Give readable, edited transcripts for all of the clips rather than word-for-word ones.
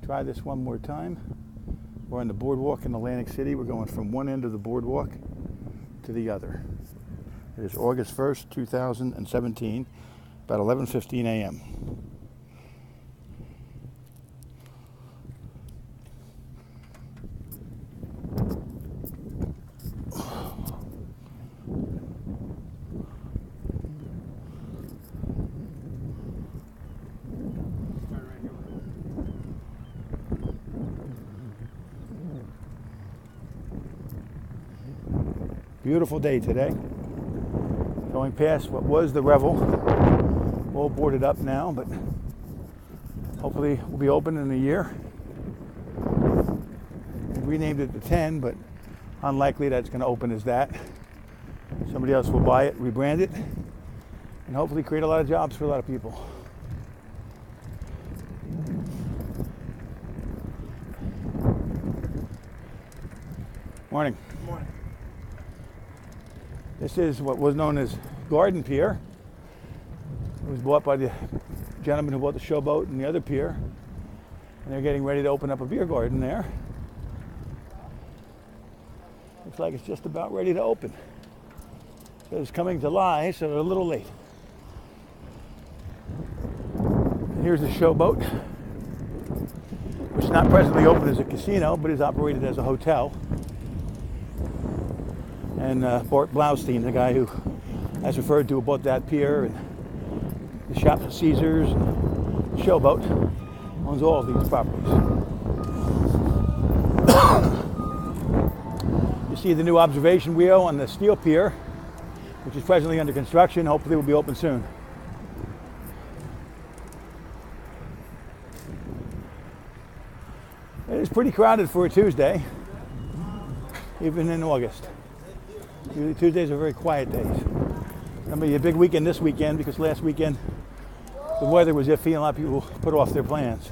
Try this one more time. We're on the boardwalk in Atlantic City. We're going from one end of the boardwalk to the other. It is August 1st, 2017, about 11:15 a.m. Beautiful day today. Going past what was the Revel. All boarded up now, but hopefully we'll be open in a year. We renamed it the 10, but unlikely that it's going to open as that. Somebody else will buy it, rebrand it, and hopefully create a lot of jobs for a lot of people. Morning. Good morning. This is what was known as Garden Pier. It was bought by the gentleman who bought the showboat and the other pier. And they're getting ready to open up a beer garden there. Looks like it's just about ready to open. So it's coming July, so they're a little late. And here's the showboat, which is not presently open as a casino, but is operated as a hotel. And Bart Blaustein, the guy who, as referred to, bought that pier and the shop at Caesars, and the showboat, owns all of these properties. You see the new observation wheel on the steel pier, which is presently under construction. Hopefully will be open soon. It is pretty crowded for a Tuesday, even in August. Usually Tuesdays are very quiet days. Going to be a big weekend this weekend because last weekend the weather was iffy and a lot of people put off their plans.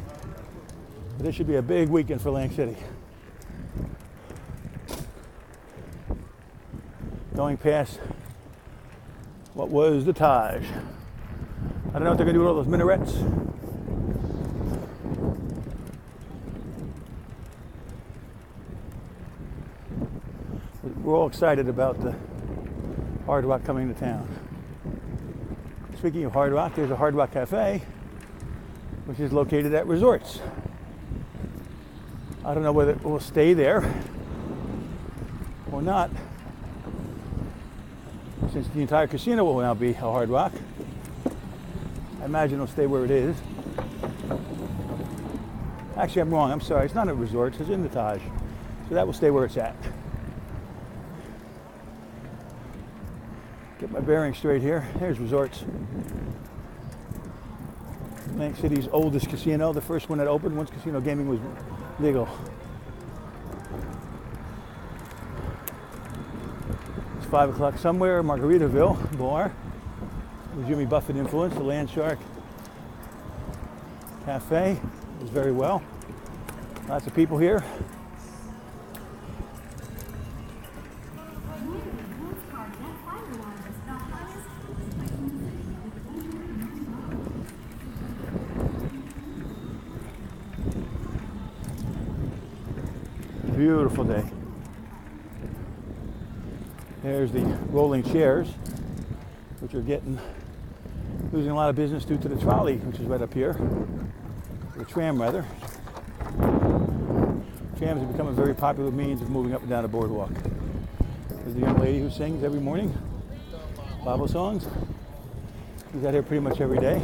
But this should be a big weekend for Atlantic City. Going past what was the Taj. I don't know what they're going to do with all those minarets. We're all excited about the Hard Rock coming to town. Speaking of Hard Rock, there's a Hard Rock Cafe, which is located at Resorts. I don't know whether it will stay there or not, since the entire casino will now be a Hard Rock. I imagine it'll stay where it is. Actually, I'm wrong. I'm sorry. It's not at Resorts. It's in the Taj. So that will stay where it's at. Get my bearings straight here. Here's Resorts. Atlantic City's oldest casino, the first one that opened once casino gaming was legal. It's 5 o'clock somewhere, Margaritaville bar. The Jimmy Buffett influence, the Land Shark Cafe is very well. Lots of people here. Beautiful day. There's the rolling chairs, which are losing a lot of business due to the trolley, which is right up here. The tram, rather. Trams have become a very popular means of moving up and down the boardwalk. There's the young lady who sings every morning, Bible songs. She's out here pretty much every day.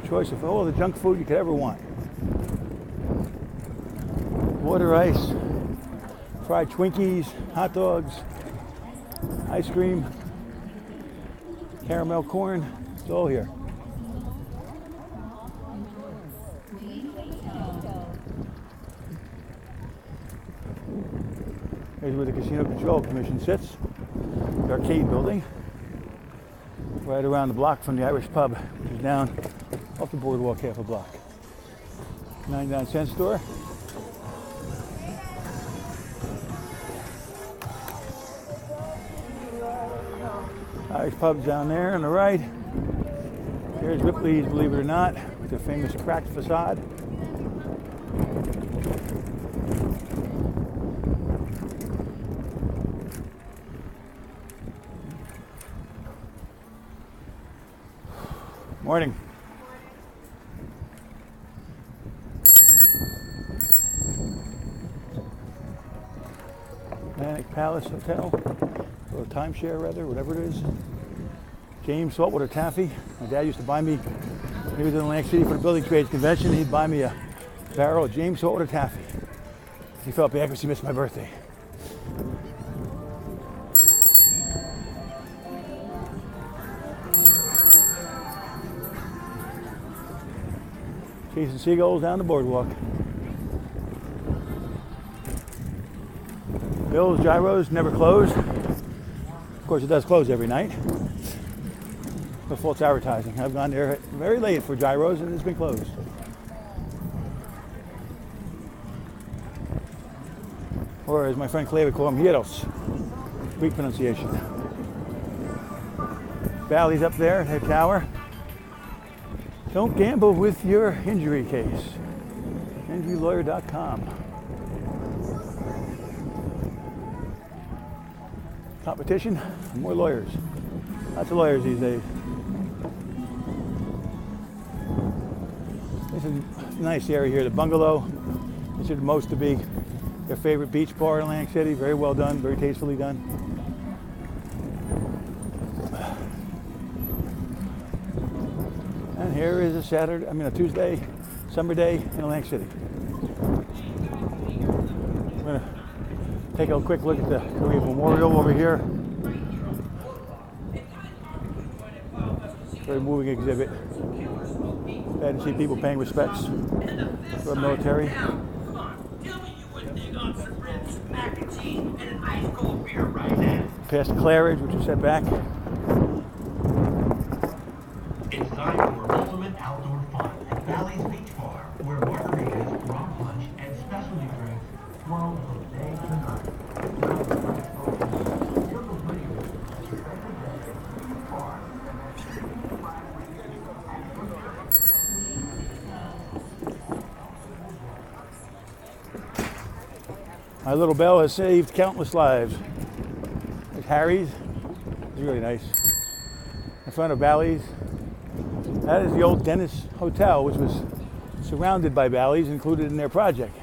Choice of all the junk food you could ever want. Water ice, fried Twinkies, hot dogs, ice cream, caramel corn, it's all here. Here's where the Casino Control Commission sits, the arcade building, right around the block from the Irish pub, which is down off the boardwalk half a block. 99-cent store. Irish pub's down there on the right. There's Ripley's, believe it or not, with their famous cracked facade. Morning. Atlantic Palace Hotel, or timeshare rather, whatever it is. James Saltwater Taffy. My dad used to buy me, when he was in Atlantic City for the Building Trades Convention, he'd buy me a barrel of James Saltwater Taffy. He felt bad because he missed my birthday. Chasing seagulls down the boardwalk. Bill's Gyros never closed. Of course, it does close every night. But false advertising. I've gone there very late for gyros and it's been closed. Or as my friend Clay would call them, gyros. Greek pronunciation. Bally's up there, head tower. Don't gamble with your injury case. InjuryLawyer.com. Competition, more lawyers. Lots of lawyers these days. This is a nice area here, the Bungalow. Considered most to be their favorite beach bar in Atlantic City. Very well done, very tastefully done. And here is a Tuesday, summer day in Atlantic City. I'm gonna take a quick look at the Korean Memorial over here. Very moving exhibit. Glad to see people paying respects to our military. Past Claridge, which is set back. It's time for ultimate outdoor fun at Bally's Beach Bar, where margaritas, rum punch, and specialty drinks flow from day to night. My little bell has saved countless lives. There's Harry's. It's really nice. In front of Bally's. That is the old Dennis Hotel, which was surrounded by Bally's, included in their project.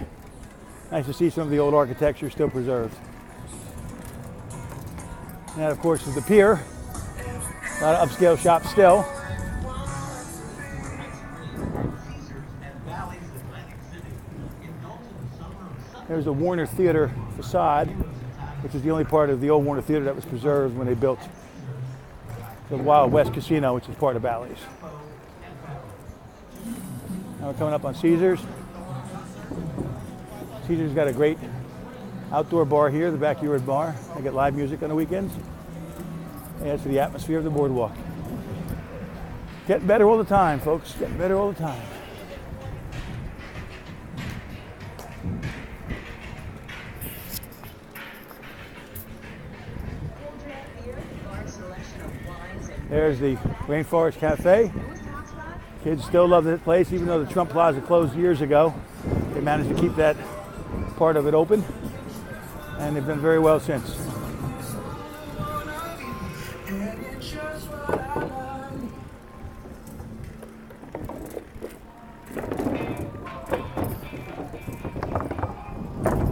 Nice to see some of the old architecture still preserved. And that, of course, is the pier. A lot of upscale shops still. There's the Warner Theater facade, which is the only part of the old Warner Theater that was preserved when they built the Wild West Casino, which is part of Bally's. Now we're coming up on Caesars. Caesars got a great outdoor bar here, the backyard bar. They get live music on the weekends. Adds to the atmosphere of the boardwalk. Getting better all the time, folks. Getting better all the time. There's the Rainforest Cafe. Kids still love that place, even though the Trump Plaza closed years ago. They managed to keep that part of it open, and they've done very well since.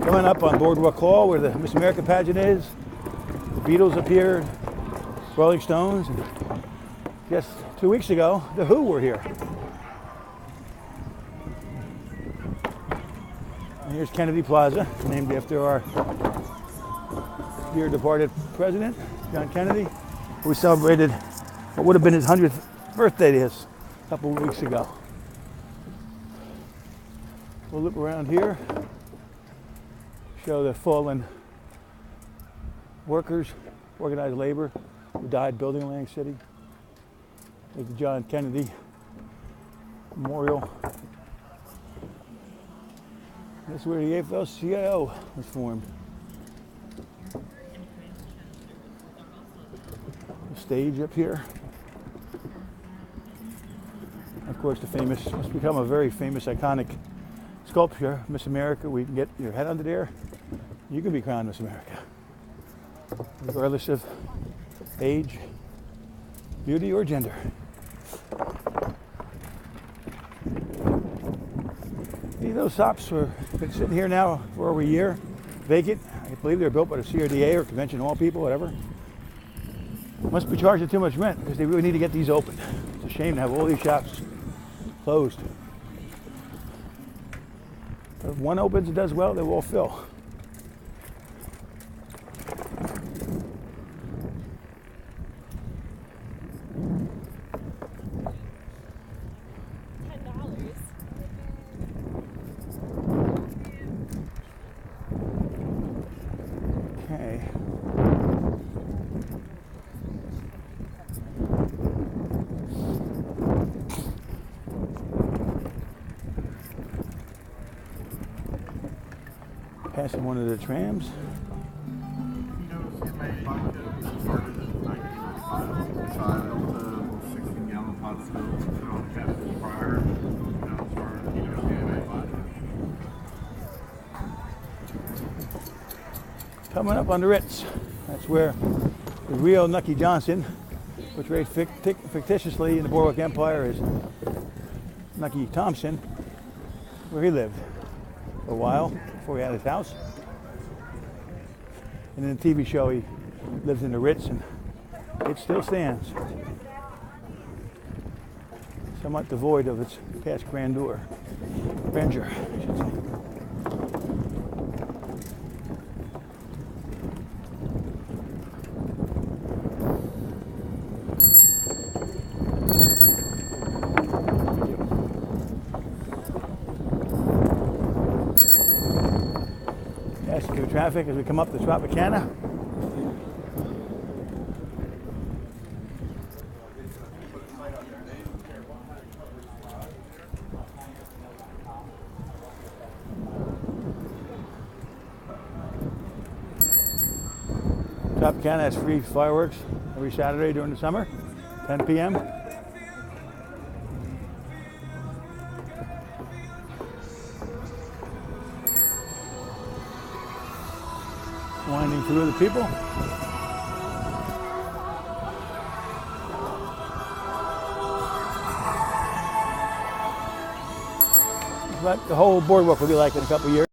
Coming up on Boardwalk Hall, where the Miss America pageant is, the Beatles appeared, Rolling Stones, and just 2 weeks ago, the Who were here. And here's Kennedy Plaza, named after our dear departed president, John Kennedy, who celebrated what would have been his 100th birthday this a couple of weeks ago. We'll look around here, show the fallen workers, organized labor, who died building Atlantic City. There's the John Kennedy Memorial. This is where the AFL-CIO was formed. The stage up here. Of course, the famous, must become a very famous, iconic sculpture, Miss America. We can get your head under there. You can be crowned Miss America, regardless of age, beauty, or gender. Those shops have been sitting here now for over a year, vacant. I believe they're built by the CRDA or Convention Hall people, whatever. Must be charging too much rent because they really need to get these open. It's a shame to have all these shops closed. But if one opens and does well, they will all fill. Okay. Passing one of the trams. Coming up on the Ritz. That's where the real Nucky Johnson, portrayed fictitiously in the Boardwalk Empire as Nucky Thompson, where he lived for a while before he had his house. And in the TV show, he lives in the Ritz, and it still stands. Somewhat devoid of its past grandeur, I should say. Traffic as we come up the Tropicana. Tropicana has free fireworks every Saturday during the summer, 10 p.m. Winding through the people. But the whole boardwalk will be like in a couple of years.